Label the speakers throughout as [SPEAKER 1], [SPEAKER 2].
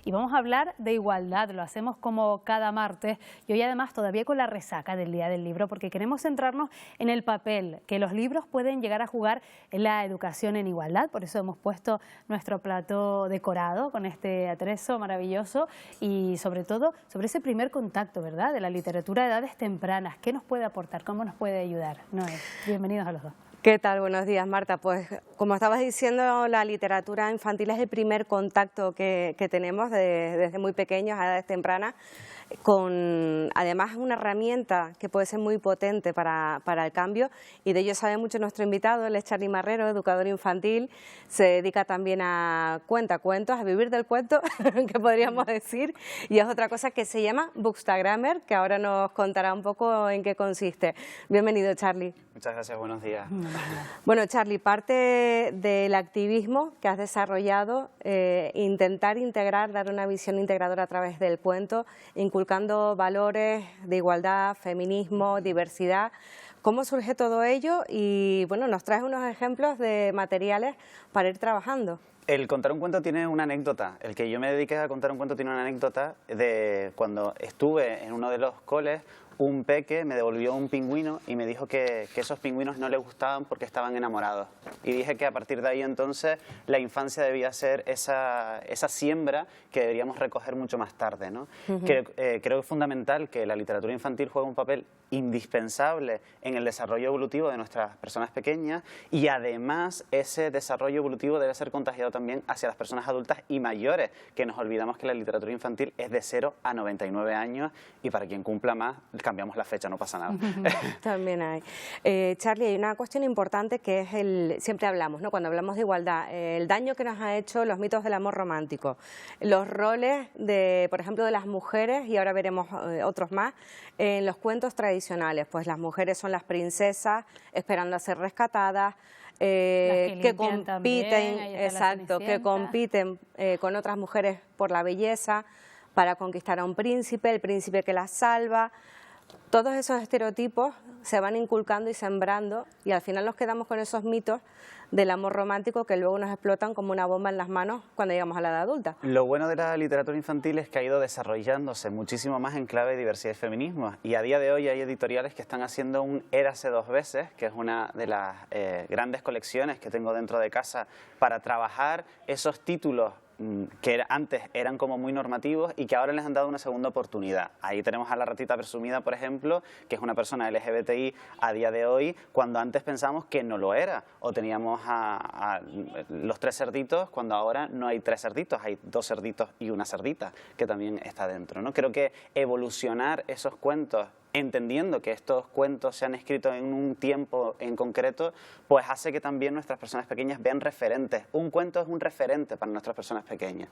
[SPEAKER 1] y vamos a hablar de igualdad. Lo hacemos como cada martes y hoy además todavía con la resaca del Día del Libro, porque queremos centrarnos en el papel que los libros pueden llegar a jugar en la educación en igualdad. Por eso hemos puesto nuestro plató decorado con este atrezo maravilloso y sobre todo sobre ese primer contacto, ¿verdad?, de la literatura de edades tempranas. ¿Qué nos puede aportar? ¿Cómo nos puede ayudar? Noé, bienvenidos a los dos.
[SPEAKER 2] ¿Qué tal? Buenos días, Marta. Pues como estabas diciendo, la literatura infantil es el primer contacto que tenemos desde muy pequeños a edades tempranas, con además una herramienta que puede ser muy potente para el cambio, y de ello sabe mucho nuestro invitado. Él es Charly Marrero, educador infantil, se dedica también a cuentos, a vivir del cuento, que podríamos decir, y es otra cosa que se llama Bookstagrammer, que ahora nos contará un poco en qué consiste. Bienvenido, Charly.
[SPEAKER 3] Muchas gracias, buenos días.
[SPEAKER 2] Bueno, Charly, parte del activismo que has desarrollado, intentar integrar, dar una visión integradora a través del cuento, inculcando valores de igualdad, feminismo, diversidad. ¿Cómo surge todo ello? Y bueno, nos traes unos ejemplos de materiales para ir trabajando.
[SPEAKER 3] El contar un cuento tiene una anécdota. El que yo me dediqué a contar un cuento tiene una anécdota de cuando estuve en uno de los coles. Un peque me devolvió un pingüino y me dijo que esos pingüinos no le gustaban porque estaban enamorados. Y dije que a partir de ahí entonces la infancia debía ser esa siembra que deberíamos recoger mucho más tarde, ¿no? Creo que es fundamental que la literatura infantil juegue un papel indispensable en el desarrollo evolutivo de nuestras personas pequeñas, y además ese desarrollo evolutivo debe ser contagiado también hacia las personas adultas y mayores, que nos olvidamos que la literatura infantil es de 0 a 99 años y para quien cumpla más cambiamos la fecha, no pasa nada.
[SPEAKER 2] También hay. Charly, hay una cuestión importante que es siempre hablamos, ¿no?, cuando hablamos de igualdad, el daño que nos ha hecho los mitos del amor romántico, los roles, por ejemplo, de las mujeres, y ahora veremos otros más, en los cuentos tradicionales. Pues las mujeres son las princesas esperando a ser rescatadas, que compiten, exacto, que compiten con otras mujeres por la belleza, para conquistar a un príncipe, el príncipe que las salva. Todos esos estereotipos se van inculcando y sembrando, y al final nos quedamos con esos mitos del amor romántico que luego nos explotan como una bomba en las manos cuando llegamos a la edad adulta.
[SPEAKER 3] Lo bueno de la literatura infantil es que ha ido desarrollándose muchísimo más en clave de diversidad y feminismo, y a día de hoy hay editoriales que están haciendo un Érase dos veces, que es una de las grandes colecciones que tengo dentro de casa para trabajar esos títulos que antes eran como muy normativos y que ahora les han dado una segunda oportunidad. Ahí tenemos a La ratita presumida, por ejemplo, que es una persona LGBTI a día de hoy, cuando antes pensábamos que no lo era, o teníamos a los 3 cerditos, cuando ahora no hay 3 cerditos, hay 2 cerditos y una cerdita, que también está dentro, ¿no? Creo que evolucionar esos cuentos, entendiendo que estos cuentos se han escrito en un tiempo en concreto, pues hace que también nuestras personas pequeñas vean referentes. Un cuento es un referente para nuestras personas pequeñas.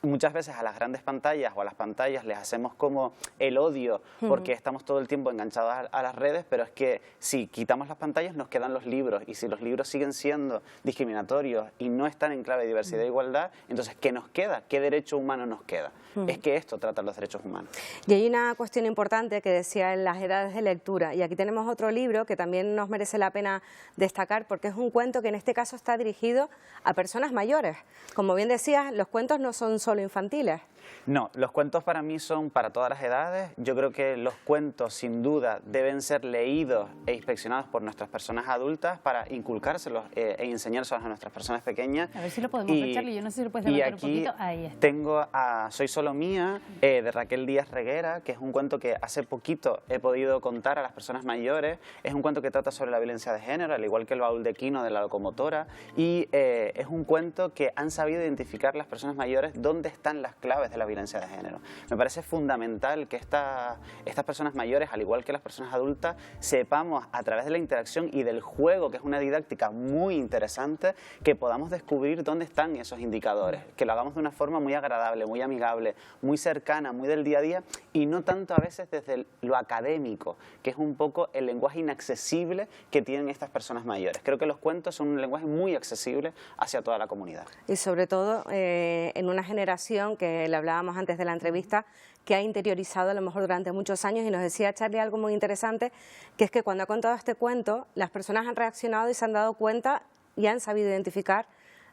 [SPEAKER 3] Muchas veces a las grandes pantallas o a las pantallas les hacemos como el odio porque estamos todo el tiempo enganchados a las redes, pero es que si quitamos las pantallas nos quedan los libros, y si los libros siguen siendo discriminatorios y no están en clave de diversidad e igualdad, entonces ¿qué nos queda? ¿Qué derecho humano nos queda? Es que esto trata los derechos humanos.
[SPEAKER 2] Y hay una cuestión importante que decía en las edades de lectura, y aquí tenemos otro libro que también nos merece la pena destacar, porque es un cuento que en este caso está dirigido a personas mayores. Como bien decías, los cuentos no son solo infantiles.
[SPEAKER 3] No, los cuentos para mí son para todas las edades. Yo creo que los cuentos sin duda deben ser leídos e inspeccionados por nuestras personas adultas para inculcárselos e enseñárselos a nuestras personas pequeñas.
[SPEAKER 1] A ver si lo podemos ver, Charly, yo no sé si lo puedes levantar un poquito. Ahí está.
[SPEAKER 3] Tengo a Soy solo mía, de Raquel Díaz Reguera, que es un cuento que hace poquito he podido contar a las personas mayores. Es un cuento que trata sobre la violencia de género, al igual que El baúl de Quino de La locomotora, y es un cuento que han sabido identificar las personas mayores dónde están las claves de la violencia de género. Me parece fundamental que estas personas mayores, al igual que las personas adultas, sepamos a través de la interacción y del juego, que es una didáctica muy interesante, que podamos descubrir dónde están esos indicadores, que lo hagamos de una forma muy agradable, muy amigable, muy cercana, muy del día a día, y no tanto a veces desde lo académico, que es un poco el lenguaje inaccesible que tienen estas personas mayores. Creo que los cuentos son un lenguaje muy accesible hacia toda la comunidad.
[SPEAKER 2] Y sobre todo en una generación que le hablábamos antes de la entrevista, que ha interiorizado a lo mejor durante muchos años, y nos decía Charly algo muy interesante, que es que cuando ha contado este cuento, las personas han reaccionado y se han dado cuenta y han sabido identificar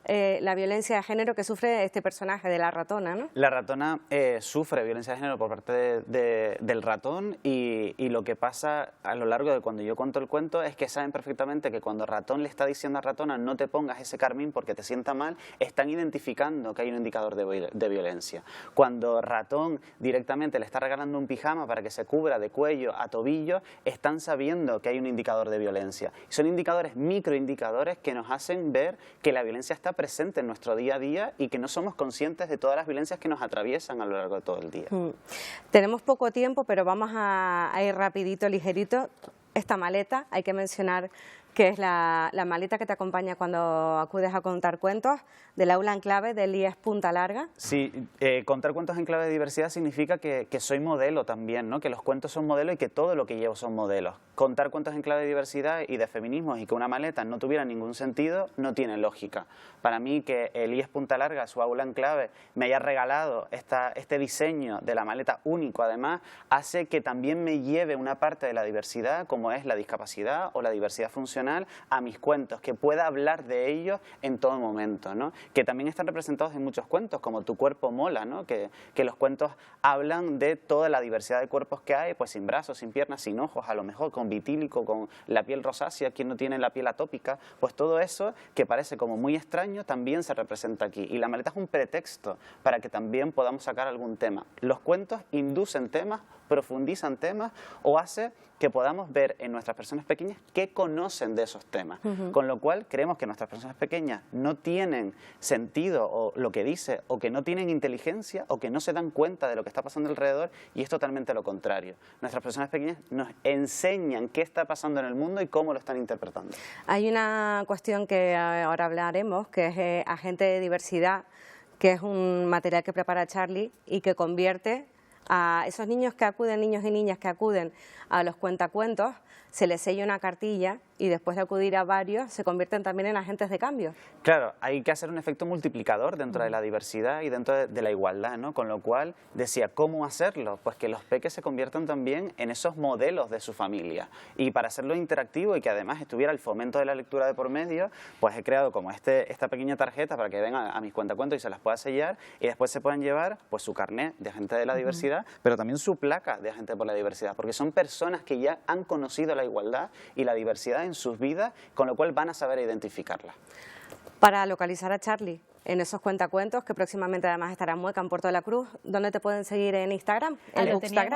[SPEAKER 2] la violencia de género que sufre este personaje de la ratona, ¿no?
[SPEAKER 3] La ratona sufre violencia de género por parte del ratón y lo que pasa a lo largo de cuando yo cuento el cuento es que saben perfectamente que cuando ratón le está diciendo a ratona no te pongas ese carmín porque te sienta mal, están identificando que hay un indicador de violencia. Cuando ratón directamente le está regalando un pijama para que se cubra de cuello a tobillo, están sabiendo que hay un indicador de violencia. Son indicadores, microindicadores que nos hacen ver que la violencia está presente en nuestro día a día y que no somos conscientes de todas las violencias que nos atraviesan a lo largo de todo el día.
[SPEAKER 2] Tenemos poco tiempo, pero vamos a ir rapidito, ligerito. Esta maleta, hay que mencionar que es la maleta que te acompaña cuando acudes a contar cuentos, del aula en clave del IES Punta Larga.
[SPEAKER 3] Sí, contar cuentos en clave de diversidad significa que soy modelo también, ¿no? Que los cuentos son modelo y que todo lo que llevo son modelos. Contar cuentos en clave de diversidad y de feminismos y que una maleta no tuviera ningún sentido no tiene lógica. Para mí que el IES Punta Larga, su aula en clave, me haya regalado este diseño de la maleta único además, hace que también me lleve una parte de la diversidad como es la discapacidad o la diversidad funcional a mis cuentos, que pueda hablar de ellos en todo momento, ¿no? Que también están representados en muchos cuentos, como Tu cuerpo mola, ¿no? Que los cuentos hablan de toda la diversidad de cuerpos que hay, pues sin brazos, sin piernas, sin ojos, a lo mejor con vitílico, con la piel rosácea, quien no tiene la piel atópica, pues todo eso que parece como muy extraño también se representa aquí. Y la maleta es un pretexto para que también podamos sacar algún tema. Los cuentos inducen temas, profundizan temas o hace que podamos ver en nuestras personas pequeñas qué conocen de esos temas. Con lo cual creemos que nuestras personas pequeñas no tienen sentido o lo que dice, o que no tienen inteligencia, o que no se dan cuenta de lo que está pasando alrededor, y es totalmente lo contrario. Nuestras personas pequeñas nos enseñan qué está pasando en el mundo y cómo lo están interpretando.
[SPEAKER 2] Hay una cuestión que ahora hablaremos, que es agente de diversidad, que es un material que prepara Charly y que convierte a esos niños y niñas que acuden a los cuentacuentos, se les sella una cartilla y después de acudir a varios se convierten también en agentes de cambio.
[SPEAKER 3] Claro, hay que hacer un efecto multiplicador dentro de la diversidad y dentro de la igualdad, ¿no? Con lo cual decía, ¿cómo hacerlo? Pues que los peques se conviertan también en esos modelos de su familia. Y para hacerlo interactivo y que además estuviera el fomento de la lectura de por medio, pues he creado como esta pequeña tarjeta para que vengan a mis cuentacuentos y se las pueda sellar y después se puedan llevar pues su carnet de agente de la diversidad, pero también su placa de agente por la diversidad, porque son personas que ya han conocido la igualdad y la diversidad en sus vidas, con lo cual van a saber identificarla.
[SPEAKER 2] Para localizar a Charly en esos cuentacuentos, que próximamente además estará en Mueca, en Puerto de la Cruz, ¿dónde te pueden seguir en Instagram?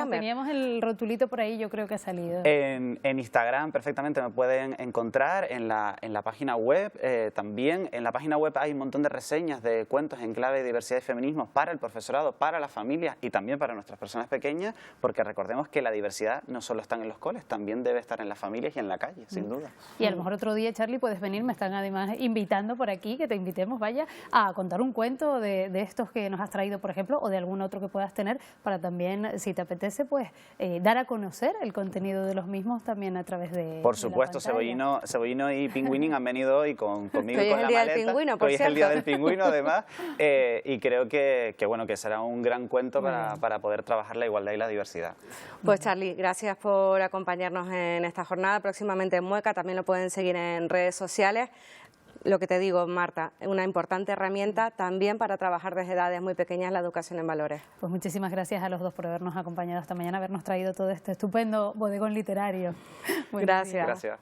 [SPEAKER 1] Teníamos el rotulito por ahí, yo creo que ha salido.
[SPEAKER 3] En Instagram perfectamente me pueden encontrar, en la página web también. En la página web hay un montón de reseñas de cuentos en clave de diversidad y feminismo para el profesorado, para las familias y también para nuestras personas pequeñas, porque recordemos que la diversidad no solo está en los coles, también debe estar en las familias y en la calle, sin duda.
[SPEAKER 1] Y a lo mejor otro día, Charly, puedes venir, me están además invitando por aquí, que te invitemos, vaya, a contar un cuento de estos que nos has traído, por ejemplo, o de algún otro que puedas tener, para también, si te apetece, pues dar a conocer el contenido de los mismos también a través de
[SPEAKER 3] Por supuesto, Cebollino y Pingüín han venido hoy conmigo
[SPEAKER 2] hoy
[SPEAKER 3] con la maleta.
[SPEAKER 2] Hoy es el día del pingüino, por
[SPEAKER 3] Hoy
[SPEAKER 2] cierto.
[SPEAKER 3] es el día del pingüino, además, y creo que será un gran cuento para poder trabajar la igualdad y la diversidad.
[SPEAKER 2] Pues Charly, gracias por acompañarnos en esta jornada, próximamente en Mueca, también lo pueden seguir en redes sociales. Lo que te digo, Marta, una importante herramienta también para trabajar desde edades muy pequeñas la educación en valores.
[SPEAKER 1] Pues muchísimas gracias a los dos por habernos acompañado esta mañana, habernos traído todo este estupendo bodegón literario.
[SPEAKER 2] Gracias.
[SPEAKER 3] Gracias.